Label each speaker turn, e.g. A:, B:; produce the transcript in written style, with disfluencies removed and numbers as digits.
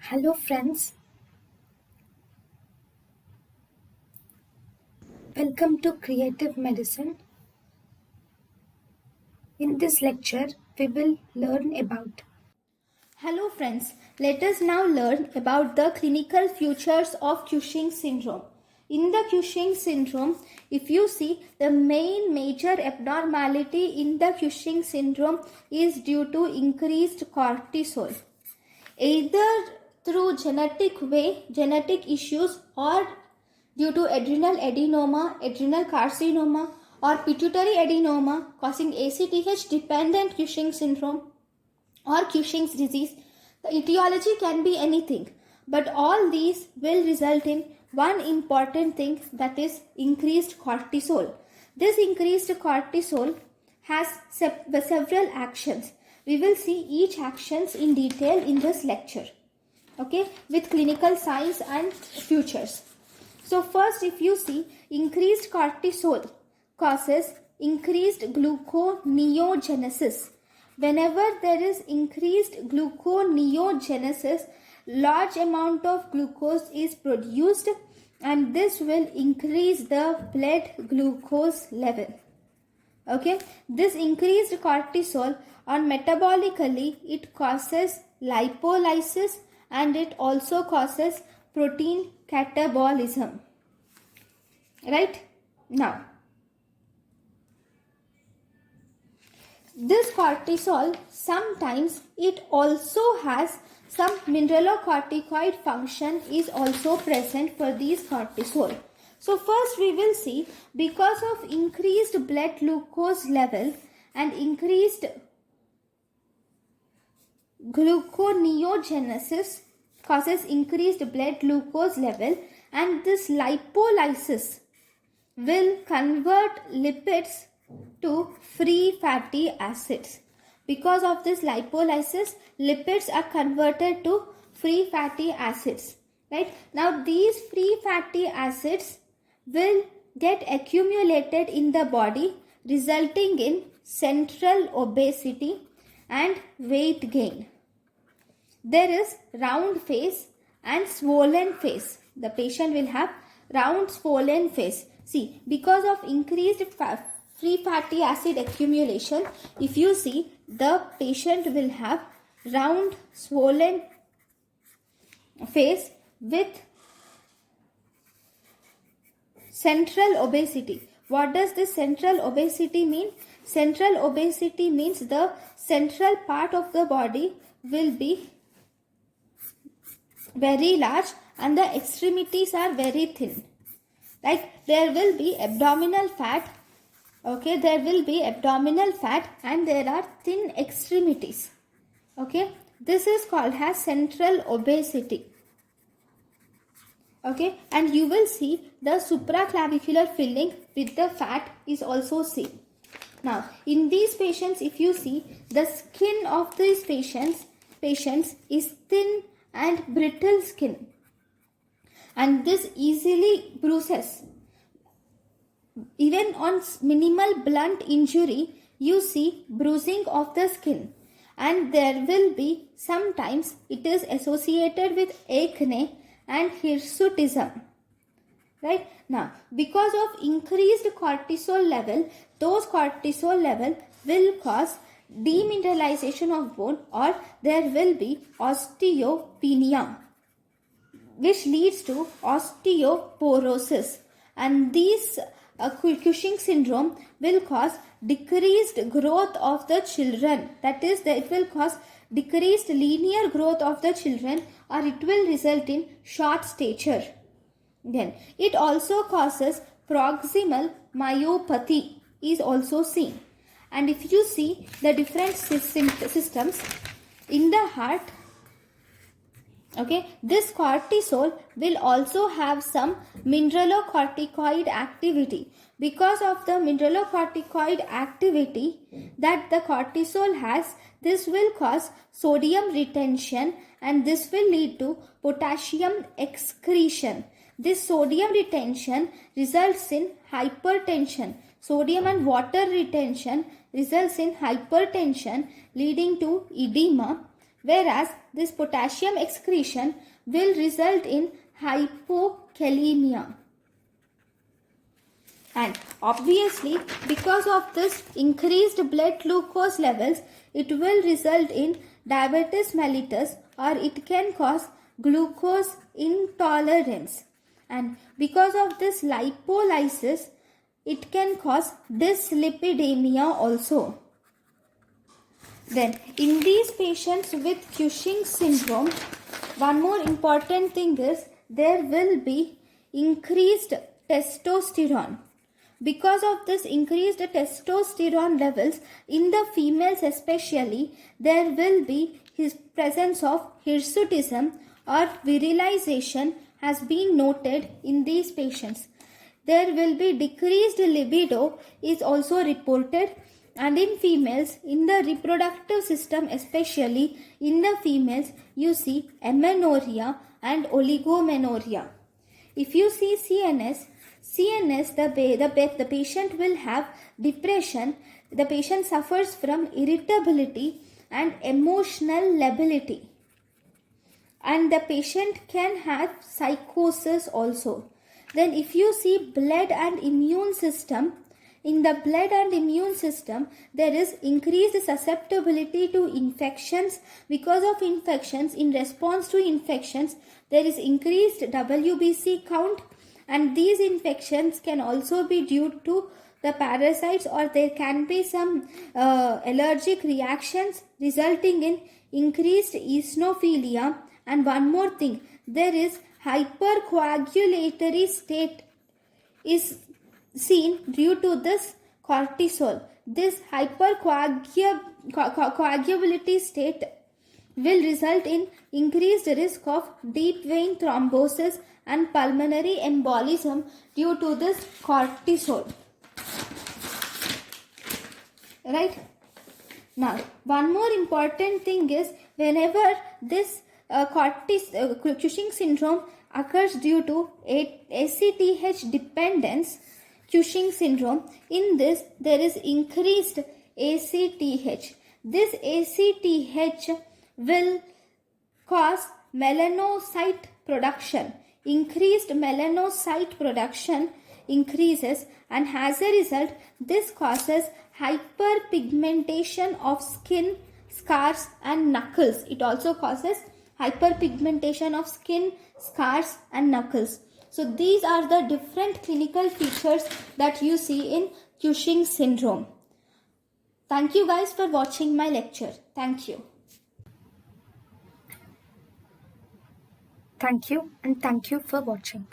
A: Hello friends, welcome to Creative Medicine. In this lecture, we will learn about.
B: Hello friends, let us now learn about the clinical features of Cushing syndrome. In the Cushing syndrome, if you see, the main major abnormality in the Cushing syndrome is due to increased cortisol. Either through genetic issues, or due to adrenal adenoma, adrenal carcinoma, or pituitary adenoma causing ACTH dependent Cushing syndrome or Cushing's disease. The etiology can be anything, but all these will result in one important thing, that is increased cortisol. This increased cortisol has several actions. We will see each actions in detail in this lecture, okay, with clinical signs and features. So first, if you see, increased cortisol causes increased gluconeogenesis. Whenever there is increased gluconeogenesis, large amount of glucose is produced and this will increase the blood glucose level. Okay, this increased cortisol on metabolically, it causes lipolysis and it also causes protein catabolism. Right? Now, this cortisol, sometimes it also has some mineralocorticoid function is also present for these cortisol. So first we will see, because of increased blood glucose level and increased gluconeogenesis causes increased blood glucose level, and this lipolysis will convert lipids to free fatty acids. Because of this lipolysis, lipids are converted to free fatty acids. Right? Now these free fatty acids will get accumulated in the body, resulting in central obesity and weight gain. There is round face and swollen face. The patient will have round swollen face. See, because of increased free fatty acid accumulation, if you see, the patient will have round swollen face with central obesity. What does this central obesity mean? Central obesity means the central part of the body will be very large and the extremities are very thin. Like there will be abdominal fat. Okay, there will be abdominal fat and there are thin extremities. Okay, this is called as central obesity. Okay, and you will see the supraclavicular filling with the fat is also seen. Now, in these patients, if you see, the skin of these patients is thin and brittle skin, and this easily bruises. Even on minimal blunt injury, you see bruising of the skin, and there will be sometimes it is associated with acne and hirsutism. Right? Now, because of increased cortisol level, those cortisol level will cause demineralization of bone, or there will be osteopenia, which leads to osteoporosis, and these Cushing syndrome will cause decreased growth of the children. That is, it will cause decreased linear growth of the children, or it will result in short stature. Then it also causes proximal myopathy is also seen. And if you see the different systems in the heart, okay, this cortisol will also have some mineralocorticoid activity. Because of the mineralocorticoid activity that the cortisol has, this will cause sodium retention and this will lead to potassium excretion. This sodium retention results in hypertension. Sodium and water retention results in hypertension, leading to edema, whereas this potassium excretion will result in hypokalemia. And obviously, because of this increased blood glucose levels, it will result in diabetes mellitus, or it can cause glucose intolerance. And because of this lipolysis, it can cause dyslipidemia also. Then, in these patients with Cushing syndrome, one more important thing is there will be increased testosterone. Because of this increased testosterone levels in the females especially, there will be his presence of hirsutism or virilization has been noted in these patients. There will be decreased libido is also reported, and in females, in the reproductive system especially, in the females you see amenorrhea and oligomenorrhea. If you see CNS, the patient will have depression, the patient suffers from irritability and emotional lability, and the patient can have psychosis also. Then if you see blood and immune system, in the blood and immune system, there is increased susceptibility to infections. Because of infections, in response to infections, there is increased WBC count, and these infections can also be due to the parasites, or there can be some allergic reactions resulting in increased eosinophilia. And one more thing, there is hypercoagulatory state is seen due to this cortisol. This hypercoagulability state will result in increased risk of deep vein thrombosis and pulmonary embolism due to this cortisol. Right? Now, one more important thing is whenever this Cushing syndrome occurs due to ACTH dependence, Cushing syndrome, in this there is increased ACTH. This ACTH will cause melanocyte production. Increased melanocyte production increases, and as a result this causes hyperpigmentation of skin, scars and knuckles. It also causes hyperpigmentation of skin, scars and knuckles. So these are the different clinical features that you see in Cushing syndrome. Thank you guys for watching my lecture. Thank you.
A: Thank you, and thank you for watching.